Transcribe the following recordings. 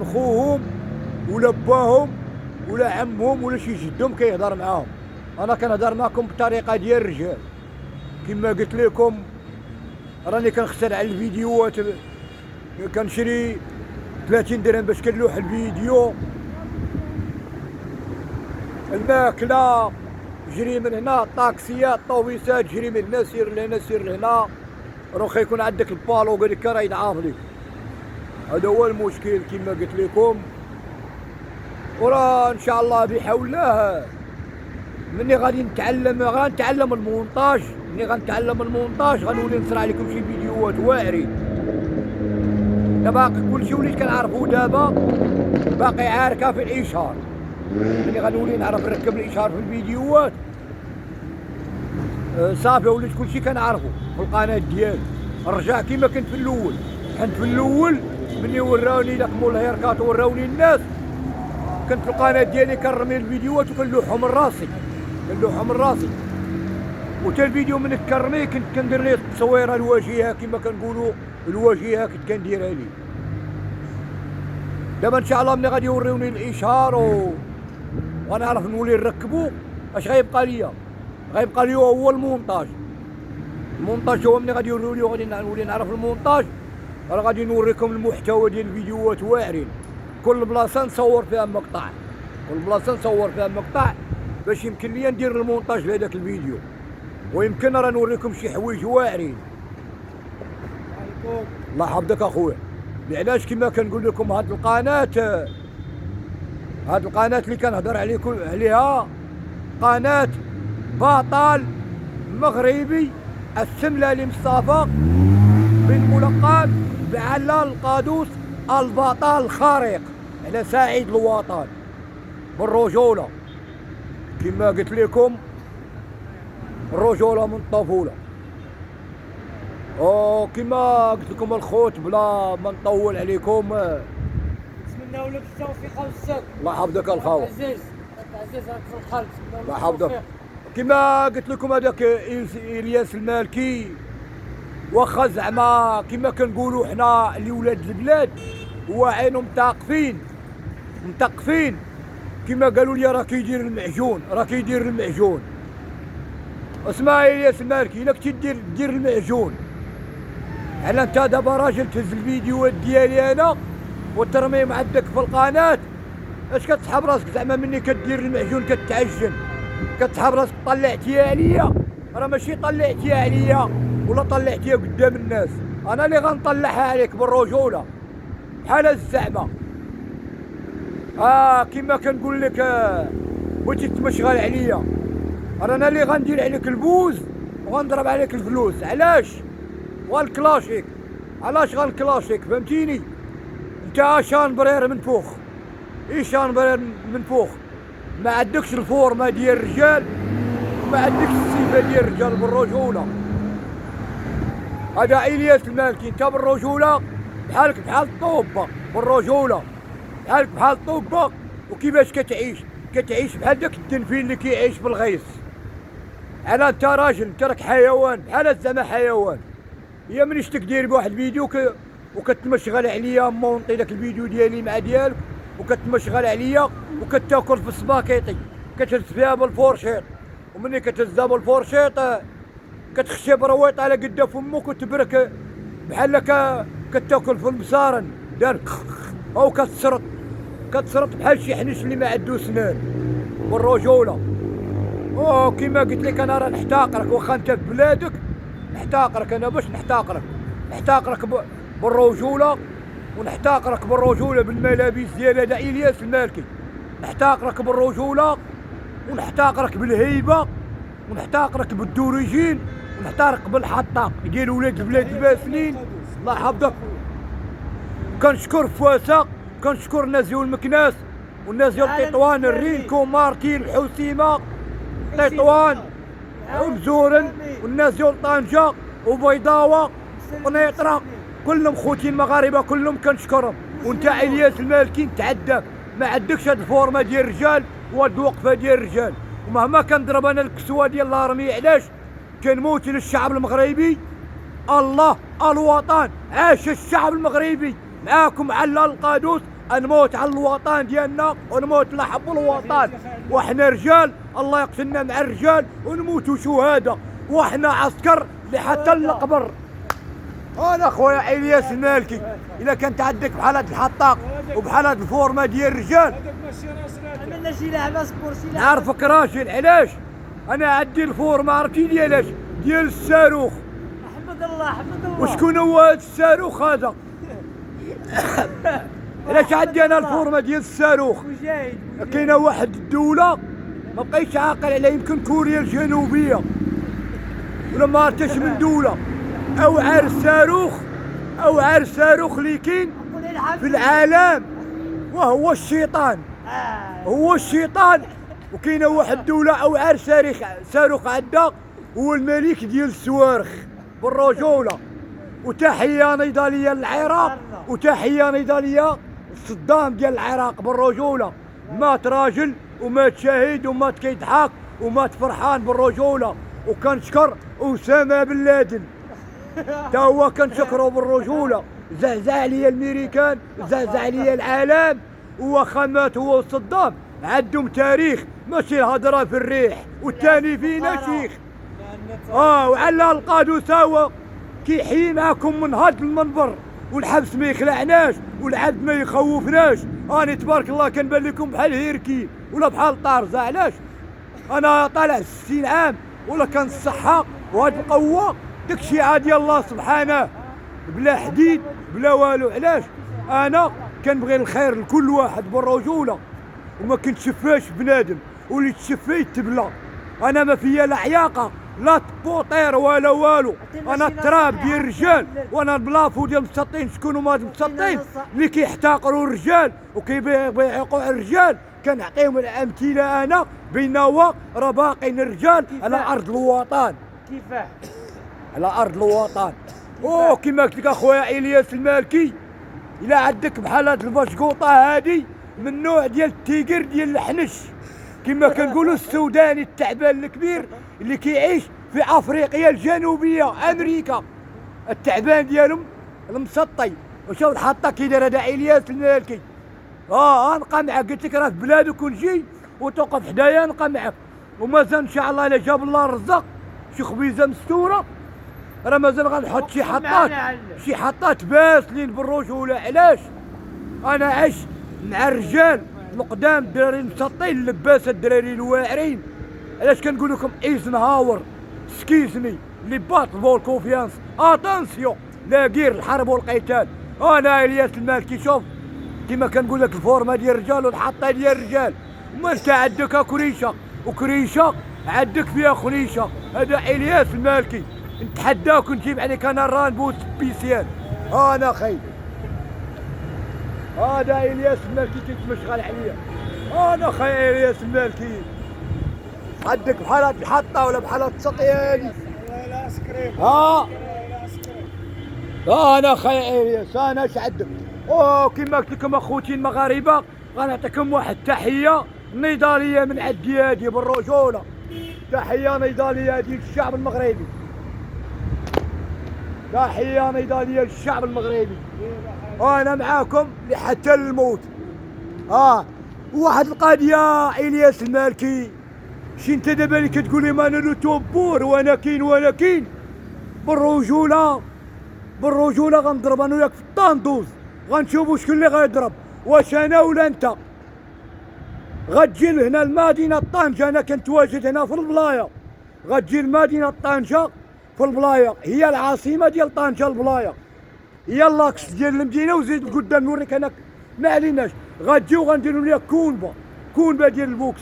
خوهم ولا باهم ولا عمهم ولا شي جدهم كيهضر معاهم. انا كنهضر معكم بطريقه ديال الرجال كما قلت لكم. راني كنختار على الفيديوهات، كنشري 30 درهم باش كنلوح الفيديو. الماكله جري من هنا، الطاكسيات الطوبيسات جري من هنا، سير لهنا سير لهنا. روخا يكون عندك البالو قال لك راه يضعف لك. هذا هو المشكل كما قلت لكم. وراه ان شاء الله بحول الله مني غادي غنتعلم المونتاج. مني غنتعلم المونتاج غنولي نصرع لكم شي فيديوهات واعرين. باقي كلشي وليت كنعرفو دابا، باقي عاركه في الاشهار. مني غنولي نعرف نركب الاشهار في الفيديوهات صافي وليت كلشي كنعرفو في القناه ديالي. نرجع كيما كنت في الاول. كنت في الاول مني وراوني داك مول الهيركات وراوني الناس، كنت في القناه ديالي كنرمي الفيديوهات وكنلوحهم من راسي. وتا الفيديو من كنرميه كنت كندير ليه التصويره الواجهه كما كنقولوا، الواجهه كنت كنديرها ليه. دابا ان شاء الله ملي غادي يوريوني الاشهار ونعرف نولي نركبو، اش غيبقى ليا؟ غيبقى ليا هو المونتاج. المونتاج هو ملي غادي يوريوني وغادي نولي نعرف المونتاج، راه غادي نوريكم المحتوى ديال الفيديوهات واعرين. كل بلاصه نصور فيها مقطع، باش يمكن ليا ندير المونتاج لهداك الفيديو، ويمكن راه نوريكم شي حوايج واعرين. الله يحفظك اخويا. علاش كما كنقول لكم هاد القناه اللي كنهضر عليها قناه بطل مغربي السملالي مصطفى بن ملقب بعلال القادوس البطل الخارق على سعيد الوطن بالرجوله. كما قلت لكم الرجوله من الطفوله. كما قلت لكم الخوت بلا ما نطول عليكم، نتمناو لك التوفيق والسد. الله يحفظك الخاوه. عزيز راك في القلب. الله يحفظك. كما قلت لكم هذاك الياس المالكي، واخا زعما كما كنقولوا حنا اللي ولاد البلاد واعينهم مثقفين كما قالوا لي راه كيدير المعجون. اسمع الياس المالكي، الا كنتي دير المعجون على انت دابا راجل تهز الفيديوهات ديالي انا وترميهم عندك في القناه، اش كتسحب راسك زعما مني كدير المعجون كتعجن؟ كتسحب راسك طلعتيها عليا؟ راه ماشي طلعتيها عليا ولا طلعتيها قدام الناس، انا اللي غنطلعها عليك بالرجوله بحال الزعمه. كما كنقول لك بغيتي تمشغل عليا، انا اللي غندير عليك البوز وغنضرب عليك الفلوس. علاش؟ غنكلاشيك. علاش غنكلاشيك؟ فهمتيني؟ انت شانبرير منفوخ، شانبرير منفوخ، ما عندكش الفورمه ديال الرجال وما عندكش الصفه ديال الرجال بالرجوله. هذا الياس المالكي، انت بالرجوله بحالك بحال الطوبه بالرجوله، بحالك بحال الطوبه. وكيفاش كتعيش بحال داك الدنفيل اللي كيعيش بالغيث. انا انت راجل، انت راك حيوان بحال الزعما حيوان. هي منيش تكدير بواحد الفيديو وكتمشغل عليا مونطي داك الفيديو ديالي مع ديالك وكتمشغل عليا وكتاكل في السباكيطي، كتهز فيها بالفورشيط، ومني كتهزها بالفورشيط كتخشي برويط على قدا فمك وتبرك بحال كتاكل في المصارن دار او كتسرط بحال شي حنيش اللي ما عندو سنان بالرجوله. كيما قلت لك انا راه نحتاقرك، واخا انت في بلادك نحتاقرك. انا باش نحتاقرك بالرجوله، ونحتاقرك بالرجوله بالملابس ديال هذا الياس المالكي. نحتاقرك بالرجوله ونحتاقرك بالهيبه ونحتاقرك بالدوريجين ونحتاقرك بالحطه ديال ولاد البلاد الباسلين. الله يحفظك. كنشكر فواسا، كنشكر الناس ديال المكناس والناس ديال تطوان، الرين، كومارتين، الحسيمه، تطوان ومزورن، والناس ديال طنجه وبيضاوه ونيطره، كلهم خوتي المغاربه كلهم كنشكرهم. وانت الياس المالكي نتعداك، ما عندكش هاد الفورمه ديال الرجال وهاد الوقفه ديال الرجال. ومهما كنضرب انا الكسوه ديال لارمي، علاش؟ كنموت للشعب المغربي. الله الوطن، عاش الشعب المغربي. معاكم علال القادوس نموت على الوطن ديالنا ونموت لحب الوطن، وحنا رجال الله يقتلنا مع الرجال ونموتوا شهداء، وحنا عسكر لحتى القبر. انا خويا الياس المالكي، الا كانت عندك بحال هاد الحطاق وبحال هاد الفورمه ديال الرجال عملنا شي لعبه سبور، شي لعبه نعرفك راجل. علاش؟ انا عندي الفورمه عرفتي ديالاش؟ ديال الصاروخ. حمد الله حمد الله. وشكون هو هاد الصاروخ هذا؟ علاش عندي انا الفورمه ديال الصاروخ؟ مجاهد كاينه واحد الدوله ما بقيتش عاقل عليها، يمكن كوريا الجنوبيه ولا ما عرفتش من دوله، اوعر الصاروخ، اوعر الصاروخ اللي كاين في العالم وهو الشيطان. هو الشيطان. وكاينه واحد الدوله اوعر صاروخ عندها هو الملك ديال الصواريخ بالرجوله. وتحيه نضاليه للعراق، وتحيه نضاليه صدام ديال العراق بالرجوله. مات راجل ومات شهيد ومات كيضحك ومات فرحان بالرجوله. وكنشكر اسامه بن لادن تا هو كنشكره بالرجوله، زعزع عليا الامريكان، زعزع عليا العالم. وواخا مات هو وصدام عندهم تاريخ، ماشي الهضره في الريح والثاني فينا شيخ. وعلى القادوس هو كيحيي معاكم من هاد المنبر، والحبس ما يخلعناش والعبد ما يخوفناش. اني تبارك الله كنبان لكم بحال هيركي ولا بحال طارزه. علاش؟ انا طالع 60 عام ولا كان الصحه وهاد القوه داكشي عادي الله سبحانه، بلا حديد بلا والو. علاش؟ انا كنبغي الخير لكل واحد بالرجوله وما كنتشفاش بنادم، واللي تشفى يتبلى. انا ما فيا لا عياقه لا تبوطير ولا والو، انا التراب ديال الرجال، وانا البلافو ديال المسطين. شكون هما هاد المسطين اللي كيحتقروا الرجال وكيضيقوا على الرجال؟ كنعطيهم الامثله انا بينما راه باقين الرجال على ارض الوطن. كيفاه؟ على ارض الوطن. كيما قلت لك اخويا الياس المالكي، الا عندك بحال هاد البشقوطه هادي من نوع ديال التيجر ديال الحنش، كما كنقولوا السوداني التعبان الكبير اللي كيعيش في افريقيا الجنوبيه امريكا، التعبان ديالهم المسطي. وشوف الحطه كي داير هذا الياس المالكي. نبقى معاك، قلت لك راه في بلادك ونجي وتوقف حدايا نبقى معاك. ومازال ان شاء الله الا جاب الله الرزق شي خبيزه مستوره، راه مازال غنحط شي حطات باسلين بالرجوله. علاش؟ انا عايش مع الرجال القدام، الدراري المسطين اللباسه، الدراري الواعرين. علاش كنقول لكم ايزنهاور سكيزني لي بات فول كونفيانس اتونسيون لا غير الحرب والقتال. انا الياس المالكي. شوف كيما كنقول لك الفورمه ديال الرجال والحطه ديال الرجال. وما انت عندك كريشه وكريشه عندك فيها خنيشه. هذا الياس المالكي. نتحداك ونجيب عليك انا الرانبو سبيسيال. انا خي هذا الياس المالكي كيتمشغل عليا. انا خي الياس المالكي. عندك بحال هاد الحطه ولا بحال هاد السطياني؟ انا خي الياس. انا اش عندك؟ كيما قلت لكم اخوتي المغاربه، غنعطيكم واحد التحيه نضاليه من عندي هادي بالرجوله. تحيه نضاليه هادي للشعب المغربي، تحيه نضاليه للشعب المغربي. انا معاكم لحتى الموت. واحد القضيه الياس المالكي، شي انت دابا اللي كتقول لي انا لو توبور وانا كاين بالرجوله غنضرب انا وياك في الطاندوز، غنشوفوا شكون اللي غيضرب، واش انا ولا انت. غتجي لهنا المدينه طنجه، انا كنتواجد هنا في البلايه. غتجي المدينه طنجه في البلايه، هي العاصمه ديال طنجه البلايه، هي اللاكس ديال المدينه. وزيد قدام نوريك انا ما عليناش. غتجي وغنديروا ليها كونبا ديال البوكس.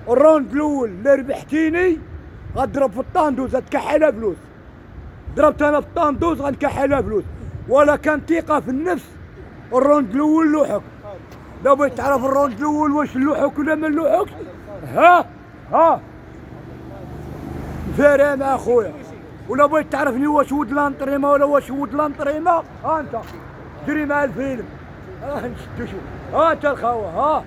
الراوند الاول اللي ربحتيني غضرب في الطاندوز، غتكحلها فلوس. ضربت انا في الطاندوز غنكحلها فلوس. ولا كان ثقه في النفس. الراوند الاول لوحك. لو بغيت تعرف الراوند الاول واش نلوحك ولا ما نلوحكش، ها فارام اخويا. ولا بغيت تعرفني واش ود لانطريما ولا واش ود لانطريما، انت جري مع الفيلم. نشدو شوف. انت الخاوه.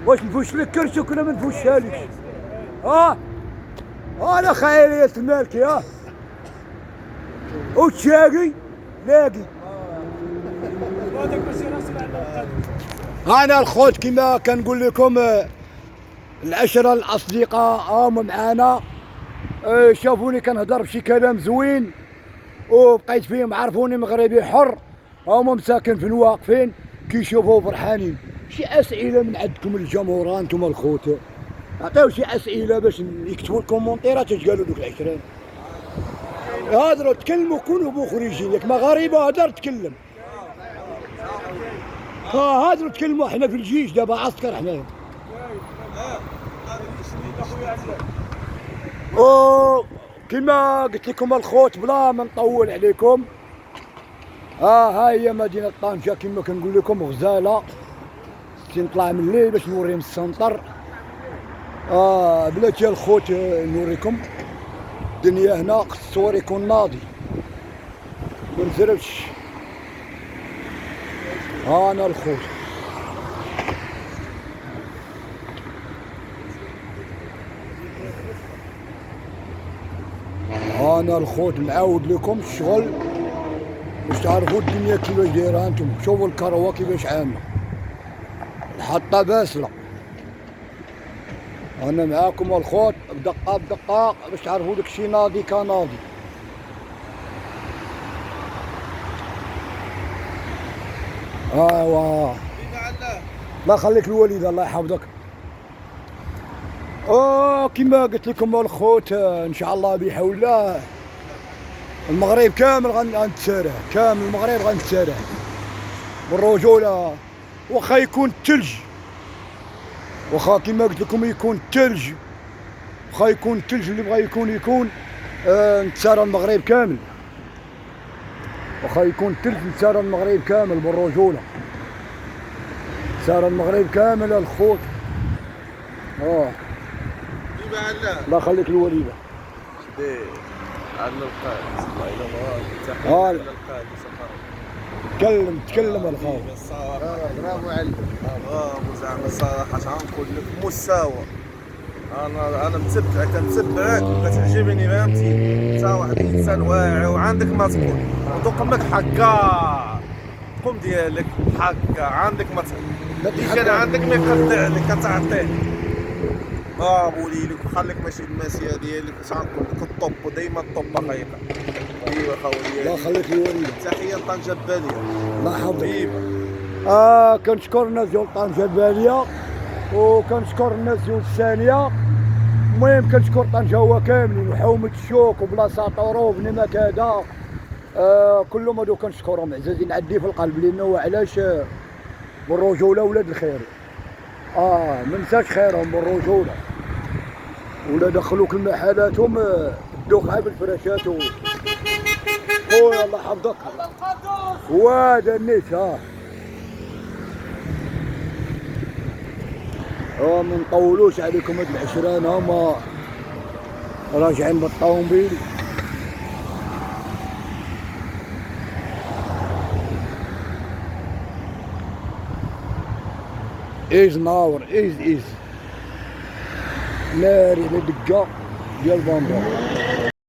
واش نفوش لك كرشك ولا ما نفوشها لكش؟ انا خير يا المالكي. والشاقي لاقي. انا الخوت كما كنقول لكم العشرة الاصدقاء هما معانا. شافوني كنهضر بشي كلام زوين وبقيت فيهم عرفوني مغربي حر، هما مساكن في الواقفين كيشوفوا فرحانين. شي اسئله من عندكم الجمهور انتم الخوت، عطيو شي اسئله باش يكتبوا الكومونتيرات اش قالوا دوك العشرين. هضروا تكلموا كونوا مخرجين، ياك مغاربه هضر تكلم. هضروا تكلموا، حنا في الجيش دابا عسكر حنايا. كما قلت لكم الخوت بلا ما نطول عليكم، ها هي مدينة طنجة كما كنقول لكم غزالة. نطلع من الليل باش نوريهم السنطر. بلاتي الخوت نوريكم الدنيا هنا، خص الصور يكون ناضي ما نزربش. انا الخوت انا الخوت نعاود لكم الشغل باش تعرفوا الدنيا كيفاش دايره. انتم شوفوا الكروه كيفاش عامله، الحطه باسله. انا معاكم الخوت بدقه بدقه باش تعرفوا داكشي ناضي كناضي. ايوا الله يخليك الوالده الله يحفظك. كما قلت لكم الخوت ان شاء الله بحول الله المغرب كامل غنتسارع، كامل المغرب غنتسارع بالرجوله. واخا يكون الثلج، واخا كما قلت لكم يكون الثلج، واخا يكون الثلج اللي بغا يكون نتسارع المغرب كامل. واخا يكون الثلج نتسارع المغرب كامل بالرجوله، نتسارع المغرب كامل الخوت. الله يخليك الوليده. عندنا القائد الله يلا بغا تكلم الخاوي. برافو عليك. برافو زعما الصراحه غنقول لك مستوى. انا كنتبعك كتعجبني فهمتي. انت واحد الانسان واعي وعندك ما تقول وتقمك حكا قم ديالك حكا عندك ما تقول. كان عندك ما يقطع عليك كتعطيه. برافو ليك وخليك ماشي الماشيه ديالك تنقول لك الطب وديما الطب خايبه. ايوا خويا الله يخليك الوالده. تحيه لطنجه الباليه. الله يحفظك. ايوا كنشكر الناس ديال طنجه الباليه وكنشكر الناس ديال الثانيه. المهم كنشكر طنجه هو كاملين وحومه الشوك وبلاصه طورو بني مكاده. كلهم هادو كنشكرهم عزازين عندي في القلب، لانه علاش بالرجوله ولاد الخير. منساش خيرهم بالرجوله، ولا دخلوك لمحلاتهم دوخها بالفراشات خويا الله يحفظك. وهذا النيت ما نطولوش عليكم هاد العشران، هما راجعين بالطوموبيل. ايز ناور ايز ناري على دقه ديال بامبا.